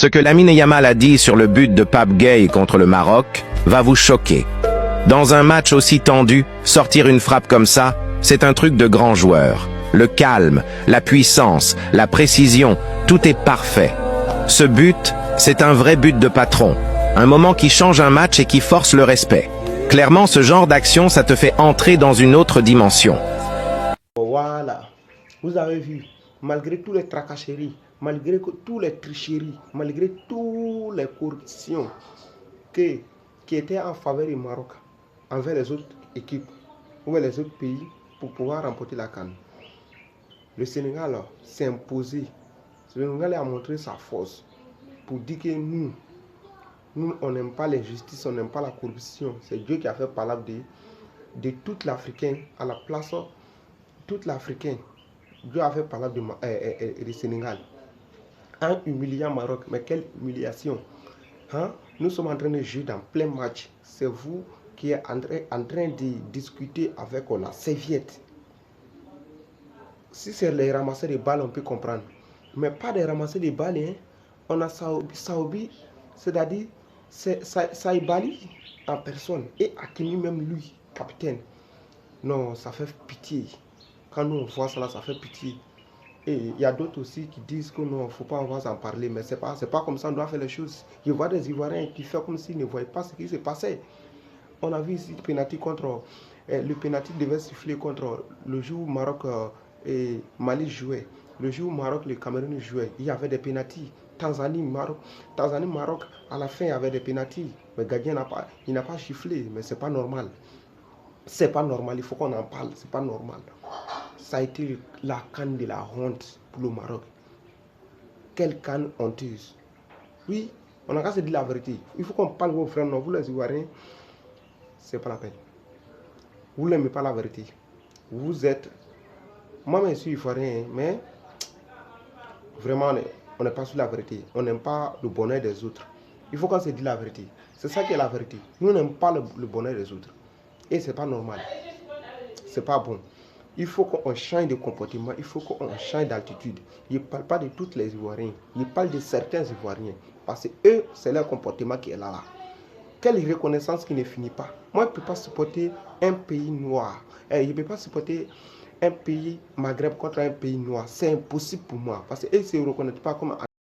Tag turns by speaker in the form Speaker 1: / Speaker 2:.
Speaker 1: Ce que Lamine Yamal a dit sur le but de Pape Gueye contre le Maroc va vous choquer. Dans un match aussi tendu, sortir une frappe comme ça, c'est un truc de grand joueur. Le calme, la puissance, la précision, tout est parfait. Ce but, c'est un vrai but de patron. Un moment qui change un match et qui force le respect. Clairement, ce genre d'action, ça te fait entrer dans une autre dimension.
Speaker 2: Voilà, vous avez vu, malgré toutes les tracasseries, malgré toutes les tricheries, malgré toutes les corruptions qui étaient en faveur du Maroc envers les autres équipes ou les autres pays pour pouvoir remporter la CAN, le Sénégal s'est imposé. Le Sénégal a montré sa force pour dire que nous on n'aime pas l'injustice, on n'aime pas la corruption. C'est Dieu qui a fait parler de toute l'Africain à la place toute l'Africain. Dieu a fait parler du Sénégal en humiliant Maroc. Mais quelle humiliation, hein? Nous sommes en train de jouer dans plein match. C'est vous qui êtes en train de discuter avec la serviette. Si c'est les ramasser des balles, on peut comprendre. Mais pas de ramasser des balles. Hein? On a Saobi, c'est-à-dire Saïbali en personne. Et Hakimi même lui, capitaine. Non, ça fait pitié. Quand nous on voit cela, ça fait pitié. Et il y a d'autres aussi qui disent que non, il ne faut pas en parler. Mais ce n'est pas comme ça qu'on doit faire les choses. Je vois des Ivoiriens qui font comme s'ils ne voyaient pas ce qui s'est passé. On a vu ici le pénalty contre... le pénalty devait siffler contre le jour où Maroc et Mali jouaient. Le jour où Maroc et le Cameroun jouaient, il y avait des pénaltys. Tanzanie, Maroc, à la fin, il y avait des pénaltys. Mais le gardien n'a pas sifflé. Mais ce n'est pas normal. C'est pas normal, il faut qu'on en parle, c'est pas normal. Ça a été la canne de la honte pour le Maroc. Quelle canne honteuse. Oui, on a qu'à se dire la vérité. Il faut qu'on parle vos frères, non, vous les Ivoiriens, c'est pas la peine. Vous n'aimez pas la vérité. Vous êtes... Moi, je suis Ivoirien, mais vraiment, on n'est pas sur la vérité. On n'aime pas le bonheur des autres. Il faut qu'on se dise la vérité. C'est ça qui est la vérité. Nous n'aimons pas le bonheur des autres. Et c'est pas normal. C'est pas bon. Il faut qu'on change de comportement. Il faut qu'on change d'attitude. Je ne parle pas de tous les Ivoiriens. Je parle de certains Ivoiriens. Parce que eux, c'est leur comportement qui est là. Quelle reconnaissance qui ne finit pas. Moi, je ne peux pas supporter un pays noir. Je ne peux pas supporter un pays Maghreb contre un pays noir. C'est impossible pour moi. Parce qu'ils ne se reconnaissent pas comme